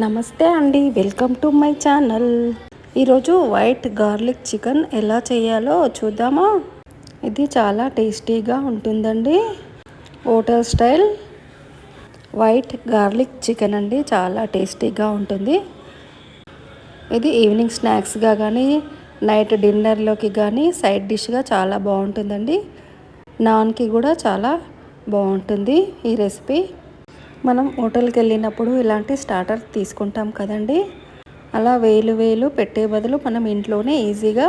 నమస్తే అండి, welcome to my channel. ఈరోజు వైట్ గార్లిక్ చికెన్ ఎలా చేయాలో చూద్దామా. ఇది చాలా టేస్టీగా ఉంటుందండి. Hotel style white garlic chicken అండి, చాలా టేస్టీగా ఉంటుంది. ఇది ఈవినింగ్ స్నాక్స్గా కానీ నైట్ డిన్నర్లోకి కానీ సైడ్ డిష్గా చాలా బాగుంటుందండి. నాన్కి కూడా చాలా బాగుంటుంది ఈ రెసిపీ. మనం హోటల్కి వెళ్ళినప్పుడు ఇలాంటి స్టార్టర్ తీసుకుంటాం కదండి, అలా వేలు పెట్టే బదులు మనం ఇంట్లోనే ఈజీగా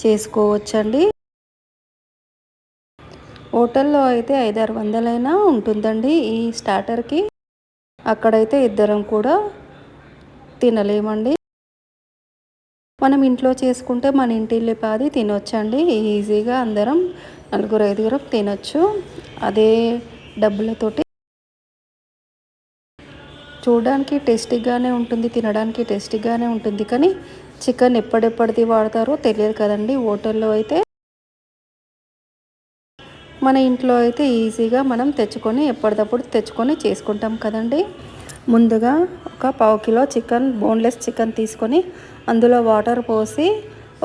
చేసుకోవచ్చండి. హోటల్లో అయితే 500-600 ఉంటుందండి ఈ స్టార్టర్కి. అక్కడైతే ఇద్దరం కూడా తినలేమండి. మనం ఇంట్లో చేసుకుంటే మన ఇంటిల్లిపాది తినొచ్చండి. ఈజీగా అందరం 4-5 తినొచ్చు అదే డబ్బులతోటి. చూడడానికి టేస్టీగానే ఉంటుంది, తినడానికి టేస్టీగానే ఉంటుంది. కానీ చికెన్ ఎప్పుడెప్పటిది వాడతారో తెలియదు కదండి. హోటల్లో అయితే మన ఇంట్లో అయితే ఈజీగా మనం తెచ్చుకొని ఎప్పటికప్పుడు తెచ్చుకొని చేసుకుంటాం కదండి. ముందుగా ఒక 1/2 కిలో చికెన్, బోన్లెస్ చికెన్ తీసుకొని అందులో వాటర్ పోసి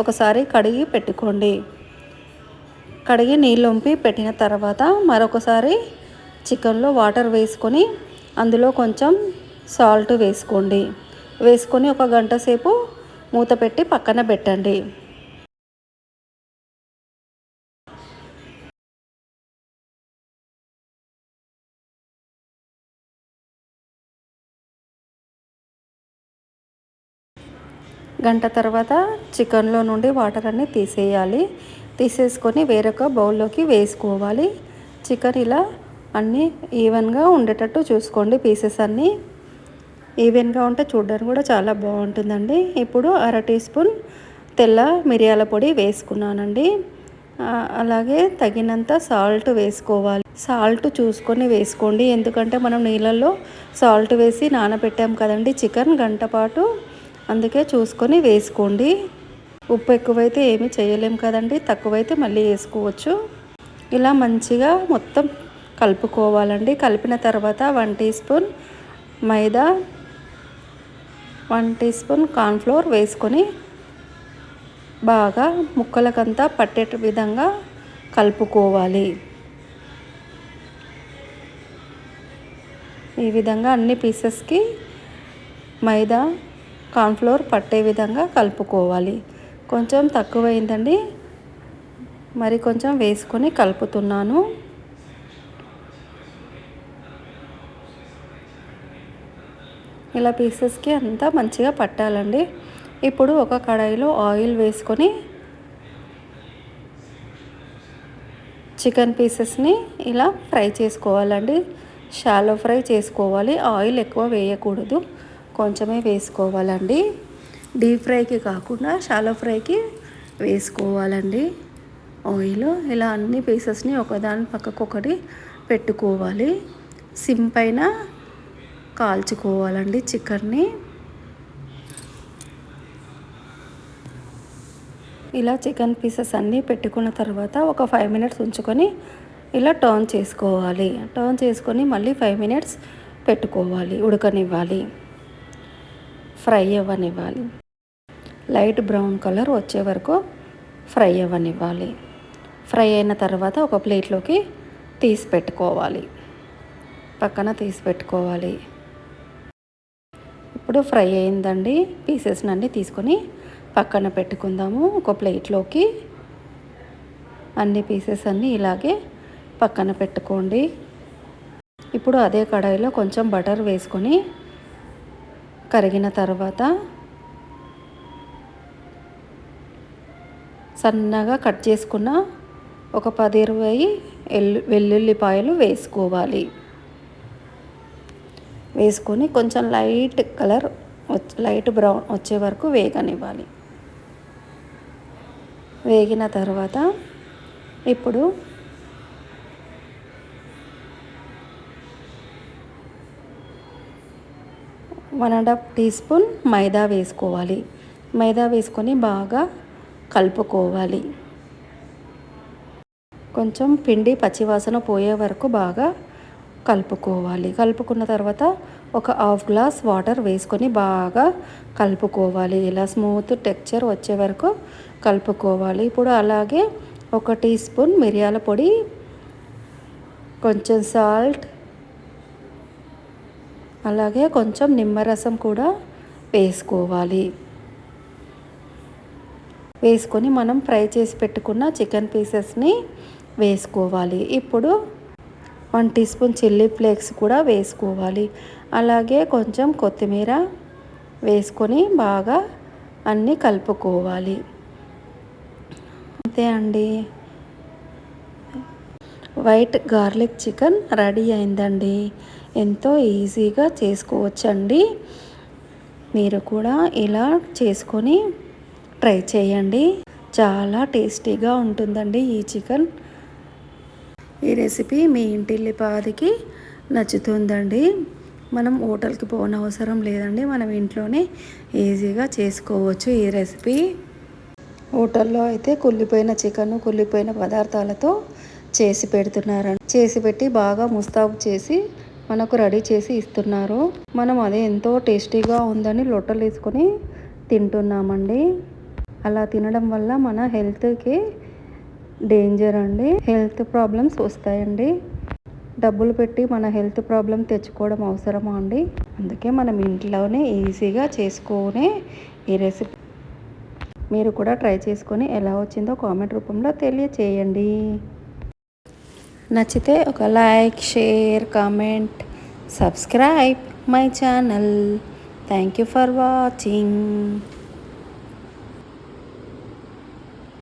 ఒకసారి కడిగి పెట్టుకోండి. కడిగి నీళ్ళు వంపి పెట్టిన తర్వాత మరొకసారి చికెన్లో వాటర్ వేసుకొని అందులో కొంచెం సాల్ట్ వేసుకొని ఒక గంట సేపు మూత పెట్టి పక్కన పెట్టండి. గంట తర్వాత చికెన్లో నుండి వాటర్ అన్నీ తీసేసుకొని వేరొక బౌల్లోకి వేసుకోవాలి. చికెన్ ఇలా అన్నీ ఈవెన్గా ఉండేటట్టు చూసుకోండి. పీసెస్ అన్నీ ఈవెన్గా ఉంటే చూడడానికి కూడా చాలా బాగుంటుందండి. ఇప్పుడు 1/2 టీ స్పూన్ తెల్ల మిరియాల పొడి వేసుకున్నానండి. అలాగే తగినంత సాల్ట్ వేసుకోవాలి. సాల్ట్ చూసుకొని వేసుకోండి, ఎందుకంటే మనం నీళ్ళల్లో సాల్ట్ వేసి నానబెట్టాం కదండి చికెన్ గంట పాటు, అందుకే చూసుకొని వేసుకోండి. ఉప్పు ఎక్కువైతే ఏమీ చేయలేం కదండి, తక్కువైతే మళ్ళీ వేసుకోవచ్చు. ఇలా మంచిగా మొత్తం కలుపుకోవాలండి. కలిపిన తర్వాత 1 టీ స్పూన్ మైదా, 1 టీ స్పూన్ కార్న్ఫ్లోర్ వేసుకొని బాగా ముక్కలకంతా పట్టే విధంగా కలుపుకోవాలి. ఈ విధంగా అన్ని పీసెస్కి మైదా, కార్న్ఫ్లోర్ పట్టే విధంగా కలుపుకోవాలి. కొంచెం తక్కువైందండి, మరి కొంచెం వేసుకొని కలుపుతున్నాను. ఇలా పీసెస్కి అంతా మంచిగా పట్టాలండి. ఇప్పుడు ఒక కడాయిలో ఆయిల్ వేసుకొని చికెన్ పీసెస్ని ఇలా ఫ్రై చేసుకోవాలండి. షాలో ఫ్రై చేసుకోవాలి. ఆయిల్ ఎక్కువ వేయకూడదు, కొంచెమే వేసుకోవాలండి. డీప్ ఫ్రైకి కాకుండా షాలో ఫ్రైకి వేసుకోవాలండి ఆయిల్. ఇలా అన్ని పీసెస్ని ఒకదాని పక్కకొకటి పెట్టుకోవాలి. సిమ్ పైన కాల్చుకోవాలండి చికెన్ని. ఇలా చికెన్ పీసెస్ అన్నీ పెట్టుకున్న తర్వాత ఒక 5 మినిట్స్ ఉంచుకొని ఇలా టర్న్ చేసుకొని మళ్ళీ 5 మినిట్స్ పెట్టుకోవాలి, ఉడకనివ్వాలి, ఫ్రై అవ్వనివ్వాలి. లైట్ బ్రౌన్ కలర్ వచ్చే వరకు ఫ్రై అవ్వనివ్వాలి. ఫ్రై అయిన తర్వాత ఒక ప్లేట్లోకి పక్కన తీసి పెట్టుకోవాలి. ఇప్పుడు ఫ్రై అయిందండి. పీసెస్ని అన్నీ తీసుకొని పక్కన పెట్టుకుందాము. ఒక ప్లేట్లోకి అన్ని పీసెస్ అన్నీ ఇలాగే పక్కన పెట్టుకోండి. ఇప్పుడు అదే కడాయిలో కొంచెం బటర్ వేసుకొని కరిగిన తర్వాత సన్నగా కట్ చేసుకున్న ఒక 10-20 వెల్లుల్లిపాయలు వేసుకొని కొంచెం లైట్ బ్రౌన్ వచ్చే వరకు వేగనివ్వాలి. వేగిన తర్వాత ఇప్పుడు 1.5 టీ స్పూన్ మైదా వేసుకోవాలి. మైదా వేసుకొని బాగా కలుపుకోవాలి. కొంచెం పిండి పచ్చివాసన పోయే వరకు బాగా కలుపుకోవాలి. కలుపుకున్న తర్వాత ఒక హాఫ్ గ్లాస్ వాటర్ వేసుకొని బాగా కలుపుకోవాలి. ఇలా స్మూత్ టెక్చర్ వచ్చే వరకు కలుపుకోవాలి. ఇప్పుడు అలాగే 1 టీ స్పూన్ మిరియాల పొడి, కొంచెం సాల్ట్, అలాగే కొంచెం నిమ్మరసం కూడా వేసుకోవాలి. వేసుకొని మనం ఫ్రై చేసి పెట్టుకున్న చికెన్ పీసెస్ని వేసుకోవాలి. ఇప్పుడు 1 టీ స్పూన్ చిల్లీ ఫ్లేక్స్ కూడా వేసుకోవాలి. అలాగే కొంచెం కొత్తిమీర వేసుకొని బాగా అన్నీ కలుపుకోవాలి. అంతే అండి, వైట్ గార్లిక్ చికెన్ రెడీ అయిందండి. ఎంతో ఈజీగా చేసుకోవచ్చండి. మీరు కూడా ఇలా చేసుకొని ట్రై చేయండి. చాలా టేస్టీగా ఉంటుందండి ఈ చికెన్. ఈ రెసిపీ మీ ఇంటిల్లిపాదికి నచ్చుతుందండి. మనం హోటల్కి పోనవసరం లేదండి, మనం ఇంట్లోనే ఈజీగా చేసుకోవచ్చు ఈ రెసిపీ. హోటల్లో అయితే కుళ్ళిపోయిన చికెన్, కుళ్ళిపోయిన పదార్థాలతో చేసి పెడుతున్నారండి. చేసి పెట్టి బాగా ముస్తాబు చేసి మనకు రెడీ చేసి ఇస్తున్నారు. మనం అదే ఎంతో టేస్టీగా ఉందని లొట్టలు వేసుకొని తింటున్నామండి. అలా తినడం వల్ల మన హెల్త్కి డేంజర్ అండి. హెల్త్ ప్రాబ్లమ్స్ వస్తాయండి. డబ్బులు పెట్టి మన హెల్త్ ప్రాబ్లం తెచ్చుకోవడం అవసరమా అండి? అందుకే మనం ఇంట్లోనే ఈజీగా చేసుకునే ఈ రెసిపీ మీరు కూడా ట్రై చేసుకొని ఎలా వచ్చిందో కామెంట్ రూపంలో తెలియచేయండి. నచ్చితే ఒక like, share, comment, subscribe my channel. Thank you for watching.